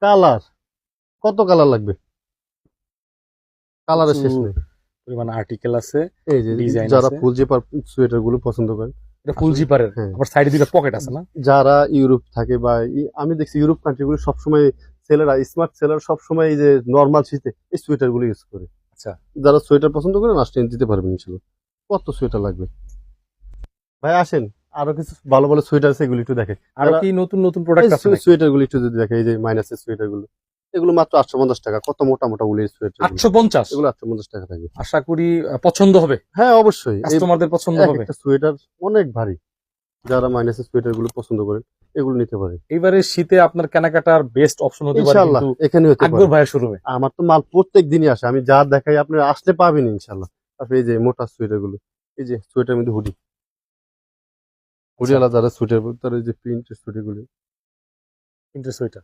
Colour, কত colour লাগবে? কালারের শেষ প্রচুর নেই। পরিমাণ আর্টিকেল আছে, এই যে ডিজাইন যারা আছে। ফুল জিপার সোয়েটার গুলো পছন্দ করেন, এটা ফুল আসলে জিপারের, হ্যাঁ, আবার সাইডে দুটো পকেট আছে না? যারা ইউরোপ থাকে বা আমি দেখছি ইউরোপ কান্ট্রি গুলো সবসময় ছেলেরা, স্মার্ট ছেলেরা সবসময় এই যে নর্মাল শীতে এই সোয়েটার গুলো ইউজ করে। আচ্ছা, যারা সোয়েটার পছন্দ করেন আসলে দিতে পারবেন ইনশাল্লাহ। কত সোয়েটার লাগবে ভাই? আসেন, আরো কিছু ভালো ভালো সোয়েটার আছে, এগুলো একটু দেখে। আরো কি নতুন নতুন প্রোডাক্ট আছে নাকি? সোয়েটার গুলো একটু যদি দেখে, এই যে মাইনাসের সোয়েটার গুলো, এগুলো মাত্র 850 টাকা। কত মোটা মোটা উলের সোয়েটার গুলো, 850? এগুলো 850 টাকা থাকবে। আশা করি পছন্দ হবে, হ্যাঁ অবশ্যই, এই কাস্টমারদের পছন্দ এক হবে। একটা সোয়েটার অনেক ভারী, যারা মাইনাসের সোয়েটার গুলো পছন্দ করেন এগুলো নিতে পারে। এইবারে শীতে আপনার কেনাকাটার বেস্ট অপশন হতে পারে ইনশাল্লাহ কিন্তু এখানে হতে পারে। আকবর ভাইয়ের শোরুমে। আমার তো মাল প্রত্যেক দিনই আসে, আমি যা দেখাই আপনি আসলে পাবেন ইনশাল্লাহ। তারপরে এই যে মোটা সোয়েটার গুলো, এই যে সোয়েটার মধ্যে হুডি, আচ্ছা, হুডিওয়ালা যারা সোয়েটার, তার এই যে প্রিন্টের সোয়েটার গুলো। কিন্তু সোয়েটার